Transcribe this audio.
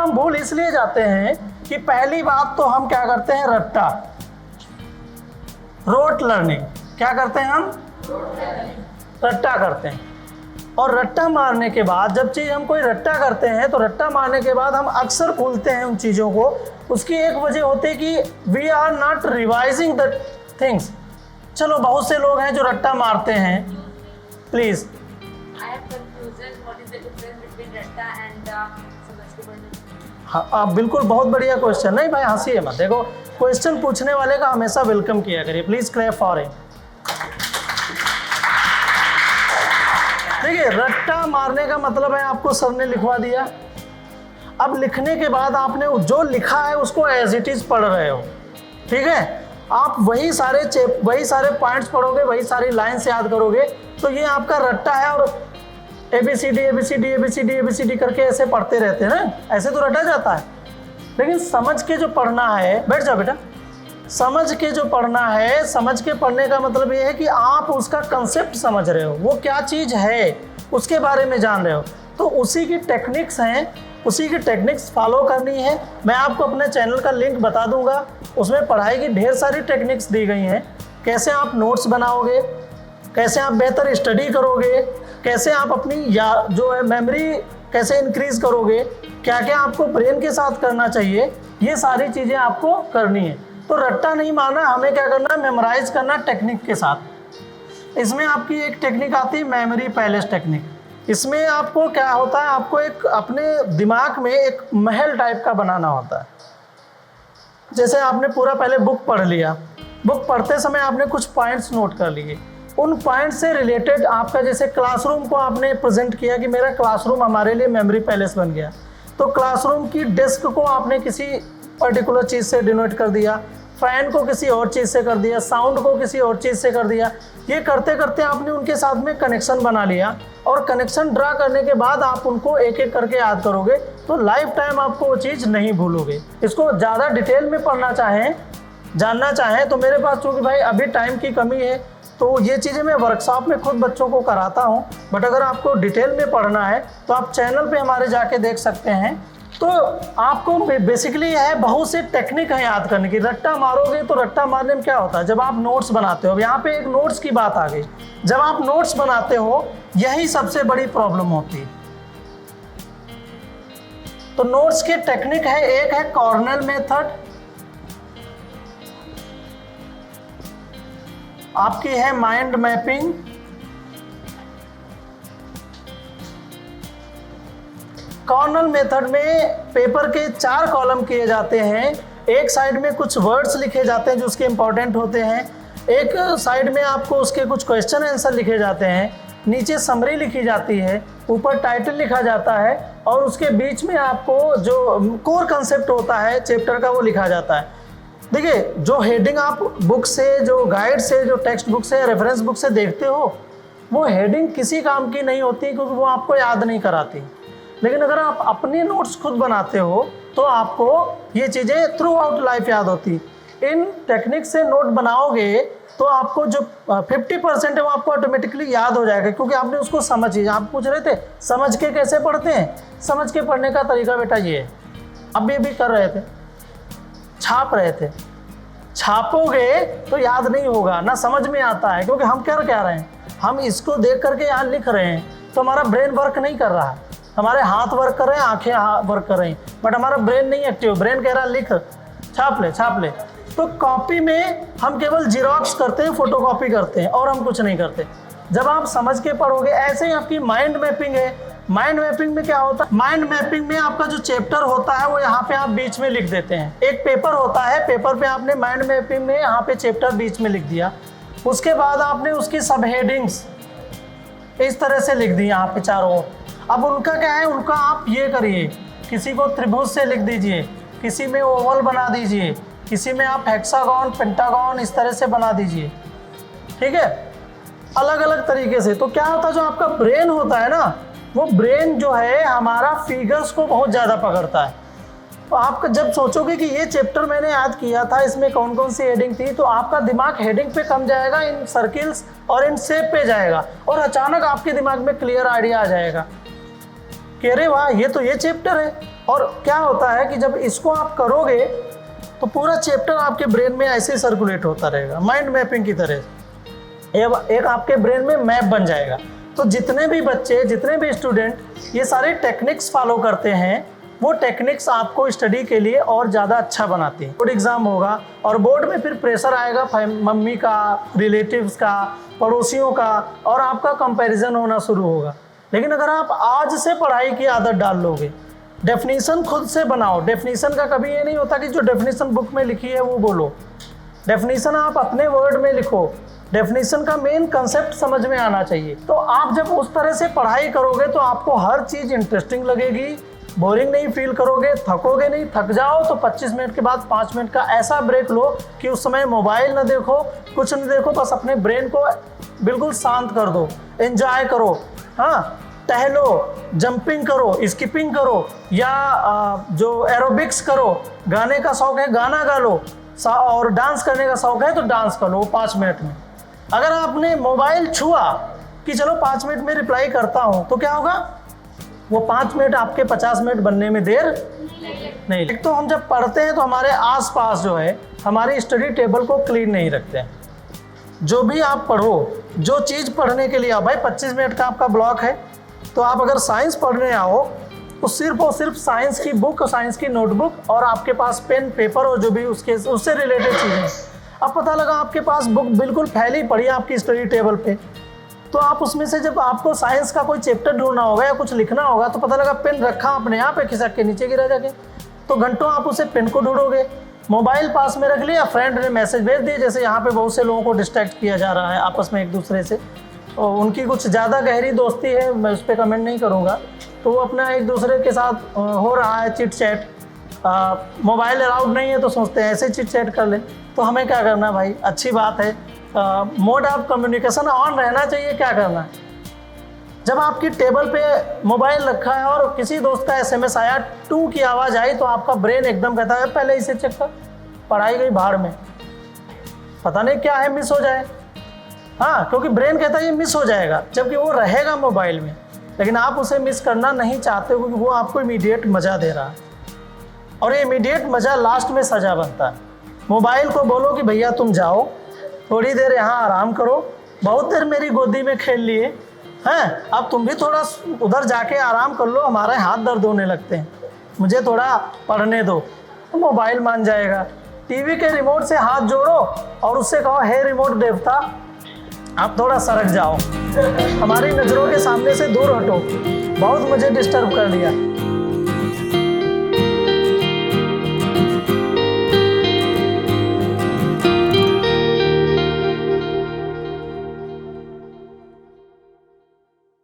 हम भूल इसलिए जाते हैं कि पहली बात तो हम क्या करते हैं, रट्टा, रोट लर्निंग। क्या करते हैं हम? रट्टा करते हैं। और रट्टा मारने के बाद जब चीज़ हम कोई रट्टा करते हैं तो रट्टा मारने के बाद हम अक्सर भूलते हैं उन चीज़ों को। उसकी एक वजह होती है कि we are not revising the things. चलो बहुत से लोग हैं जो रट्टा मारते हैं। प्लीज़। हाँ, आप बिल्कुल बहुत बढ़िया क्वेश्चन। नहीं भाई हंसिए मत, देखो क्वेश्चन पूछने वाले का हमेशा वेलकम किया करिए। Please clap for him. देखिए रट्टा मारने का मतलब है आपको सर ने लिखवा दिया, अब लिखने के बाद आपने जो लिखा है उसको एज इट इज पढ़ रहे हो, ठीक है। आप वही सारे पॉइंट्स पढ़ोगे, वही सारी लाइन्स याद करोगे, तो ये आपका रट्टा है। और ABCD ABCD ABCD ABCD करके ऐसे पढ़ते रहते हैं ना, ऐसे तो रटा जाता है। लेकिन समझ के जो पढ़ना है, बैठ जाओ बेटा, समझ के जो पढ़ना है, समझ के पढ़ने का मतलब ये है कि आप उसका कंसेप्ट समझ रहे हो, वो क्या चीज़ है उसके बारे में जान रहे हो। तो उसी की टेक्निक्स हैं, उसी की टेक्निक्स फॉलो करनी है। मैं आपको अपने चैनल का लिंक बता दूंगा, उसमें पढ़ाई की ढेर सारी टेक्निक्स दी गई हैं। कैसे आप नोट्स बनाओगे, कैसे आप बेहतर स्टडी करोगे, कैसे आप अपनी जो है मेमोरी कैसे इंक्रीज करोगे, क्या क्या आपको ब्रेन के साथ करना चाहिए, ये सारी चीज़ें आपको करनी है। तो रट्टा नहीं मारना, हमें क्या करना है, मेमोराइज करना टेक्निक के साथ। इसमें आपकी एक टेक्निक आती है मेमोरी पैलेस टेक्निक। इसमें आपको क्या होता है, आपको एक अपने दिमाग में एक महल टाइप का बनाना होता है। जैसे आपने पूरा पहले बुक पढ़ लिया, बुक पढ़ते समय आपने कुछ पॉइंट्स नोट कर लिए, उन पॉइंट से रिलेटेड आपका जैसे क्लासरूम को आपने प्रेजेंट किया कि मेरा क्लासरूम हमारे लिए मेमोरी पैलेस बन गया, तो क्लासरूम की डेस्क को आपने किसी पर्टिकुलर चीज़ से डिनोट कर दिया, फैन को किसी और चीज़ से कर दिया, साउंड को किसी और चीज़ से कर दिया। ये करते करते आपने उनके साथ में कनेक्शन बना लिया, और कनेक्शन ड्रा करने के बाद आप उनको एक एक करके याद करोगे, तो लाइफ टाइम आपको वो चीज़ नहीं भूलोगे। इसको ज़्यादा डिटेल में पढ़ना चाहें, जानना चाहें, तो मेरे पास चूँकि भाई अभी टाइम की कमी है, तो ये चीज़ें मैं वर्कशॉप में खुद बच्चों को कराता हूँ। बट अगर आपको डिटेल में पढ़ना है तो आप चैनल पे हमारे जाके देख सकते हैं। तो आपको बेसिकली है बहुत से टेक्निक है याद करने की। रट्टा मारोगे तो रट्टा मारने में क्या होता है, जब आप नोट्स बनाते हो, अब यहाँ पे एक नोट्स की बात आ गई, जब आप नोट्स बनाते हो यही सबसे बड़ी प्रॉब्लम होती है। तो नोट्स की टेक्निक है, एक है कॉर्नेल मेथड, आपकी है माइंड मैपिंग, कॉर्नल मेथड में पेपर के 4 कॉलम किए जाते हैं। एक साइड में कुछ वर्ड्स लिखे जाते हैं जो उसके इंपॉर्टेंट होते हैं, एक साइड में आपको उसके कुछ क्वेश्चन आंसर लिखे जाते हैं, नीचे समरी लिखी जाती है, ऊपर टाइटल लिखा जाता है, और उसके बीच में आपको जो कोर कंसेप्ट होता है चैप्टर का वो लिखा जाता है। देखिए जो हेडिंग आप बुक से, जो गाइड से, जो टेक्स्ट बुक से, रेफरेंस बुक से देखते हो, वो हेडिंग किसी काम की नहीं होती, क्योंकि वो आपको याद नहीं कराती। लेकिन अगर आप अपने नोट्स खुद बनाते हो तो आपको ये चीज़ें थ्रू आउट लाइफ याद होती। इन टेक्निक से नोट बनाओगे तो आपको जो 50% है वो आपको ऑटोमेटिकली याद हो जाएगा, क्योंकि आपने उसको समझी। आप पूछ रहे थे समझ के कैसे पढ़ते हैं, समझ के पढ़ने का तरीका बेटा ये है, अब ये भी कर रहे थे, छाप रहे थे, छापोगे तो याद नहीं होगा, ना समझ में आता है, क्योंकि हम क्या रहे हैं, हम इसको देख करके यहाँ लिख रहे हैं, तो हमारा ब्रेन वर्क नहीं कर रहा है। हमारे हाथ वर्क कर रहे हैं, आंखें वर्क कर रही हैं, बट हमारा ब्रेन नहीं एक्टिव। ब्रेन कह रहा है लिख, छाप ले। तो कॉपी में हम केवल जीरोक्स करते हैं, फोटोकॉपी करते हैं, और हम कुछ नहीं करते। जब आप समझ के पढ़ोगे, ऐसे ही आपकी माइंड मैपिंग है। माइंड मैपिंग में क्या होता है, माइंड मैपिंग में आपका जो चैप्टर होता है वो यहाँ पे आप बीच में लिख देते हैं। एक पेपर होता है, पेपर पे आपने माइंड मैपिंग में यहाँ पे चैप्टर बीच में लिख दिया, उसके बाद आपने उसकी सब हेडिंग्स इस तरह से लिख दी यहाँ पे चारों। अब उनका क्या है, उनका आप ये करिए, किसी को त्रिभुज से लिख दीजिए, किसी में ओवल बना दीजिए, किसी में आप हेक्सागन, पेंटागन इस तरह से बना दीजिए, ठीक है, अलग अलग तरीके से। तो क्या होता है, जो आपका ब्रेन होता है ना, वो ब्रेन जो है हमारा फिगर्स को बहुत ज़्यादा पकड़ता है। तो आप जब सोचोगे कि ये चैप्टर मैंने याद किया था, इसमें कौन कौन सी हेडिंग थी, तो आपका दिमाग हेडिंग पे कम जाएगा, इन सर्किल्स और इन शेप पे जाएगा, और अचानक आपके दिमाग में क्लियर आइडिया आ जाएगा। कि अरे वाह ये चैप्टर है। और क्या होता है कि जब इसको आप करोगे तो पूरा चैप्टर आपके ब्रेन में ऐसे ही सर्कुलेट होता रहेगा, माइंड मैपिंग की तरह। एक आपके ब्रेन में मैप बन जाएगा। तो जितने भी बच्चे, जितने भी स्टूडेंट ये सारे टेक्निक्स फॉलो करते हैं, वो टेक्निक्स आपको स्टडी के लिए और ज़्यादा अच्छा बनाती हैं। बोर्ड एग्ज़ाम होगा और बोर्ड में फिर प्रेशर आएगा मम्मी का, रिलेटिव्स का, पड़ोसियों का, और आपका कंपैरिजन होना शुरू होगा। लेकिन अगर आप आज से पढ़ाई की आदत डाल लोगे, डेफिनेशन खुद से बनाओ। डेफिनेशन का कभी ये नहीं होता कि जो डेफिनेशन बुक में लिखी है वो बोलो। डेफिनेशन आप अपने वर्ड में लिखो। डेफिनेशन का मेन कंसेप्ट समझ में आना चाहिए। तो आप जब उस तरह से पढ़ाई करोगे तो आपको हर चीज़ इंटरेस्टिंग लगेगी, बोरिंग नहीं फील करोगे, थकोगे नहीं। थक जाओ तो 25 मिनट के बाद 5 मिनट का ऐसा ब्रेक लो कि उस समय मोबाइल ना देखो, कुछ नहीं देखो, बस अपने ब्रेन को बिल्कुल शांत कर दो, एंजॉय करो। हाँ, टहलो, जंपिंग करो, स्किपिंग करो, या जो एरोबिक्स करो। गाने का शौक है गाना गा लो, और डांस करने का शौक है तो डांस कर लो 5 मिनट में। अगर आपने मोबाइल छुआ कि चलो 5 मिनट में रिप्लाई करता हूँ, तो क्या होगा? वो 5 मिनट आपके 50 मिनट बनने में देर नहीं। एक तो हम जब पढ़ते हैं तो हमारे आसपास जो है हमारी स्टडी टेबल को क्लीन नहीं रखते हैं। जो भी आप पढ़ो, जो चीज़ पढ़ने के लिए आओ, भाई 25 मिनट का आपका ब्लॉक है, तो आप अगर साइंस पढ़ने आओ तो सिर्फ और सिर्फ साइंस की बुक, साइंस की नोटबुक, और आपके पास पेन, पेपर और जो भी उससे रिलेटेड चीज़ें। अब पता लगा आपके पास बुक बिल्कुल फैली पड़ी है आपकी स्टडी टेबल पे, तो आप उसमें से जब आपको साइंस का कोई चैप्टर ढूंढना होगा या कुछ लिखना होगा तो पता लगा पेन रखा अपने यहाँ पे, खिसक के नीचे गिरा जाके, तो घंटों आप उसे पेन को ढूंढोगे। मोबाइल पास में रख लिया, फ्रेंड ने मैसेज भेज दिए, जैसे यहाँ पे बहुत से लोगों को डिस्ट्रैक्ट किया जा रहा है आपस में एक दूसरे से, और उनकी कुछ ज़्यादा गहरी दोस्ती है, मैं उस पर कमेंट नहीं करूँगा, तो वो अपना एक दूसरे के साथ हो रहा है चिट चैट। मोबाइल अलाउड नहीं है तो सोचते हैं ऐसे चिट चैट कर लें। तो हमें क्या करना भाई, अच्छी बात है, मोड ऑफ कम्युनिकेशन ऑन रहना चाहिए। क्या करना है, जब आपकी टेबल पे मोबाइल रखा है और किसी दोस्त का SMS आया, टू की आवाज़ आई, तो आपका ब्रेन एकदम कहता है पहले इसे चेक कर, पढ़ाई गई भाड़ में, पता नहीं क्या है, मिस हो जाए। हाँ, क्योंकि ब्रेन कहता है ये मिस हो जाएगा, जबकि वो रहेगा मोबाइल में, लेकिन आप उसे मिस करना नहीं चाहते क्योंकि वो आपको इमीडिएट मज़ा दे रहा है, और ये इमीडिएट मज़ा लास्ट में सज़ा बनता है। मोबाइल को बोलो कि भैया तुम जाओ, थोड़ी देर यहाँ आराम करो, बहुत देर मेरी गोदी में खेल लिए हैं, अब तुम भी थोड़ा उधर जाके आराम कर लो, हमारे हाथ दर्द होने लगते हैं, मुझे थोड़ा पढ़ने दो। तो मोबाइल मान जाएगा। टीवी के रिमोट से हाथ जोड़ो और उससे कहो, हे रिमोट देवता, आप थोड़ा सरक जाओ, हमारी नज़रों के सामने से दूर हटो, बहुत मुझे डिस्टर्ब कर लिया।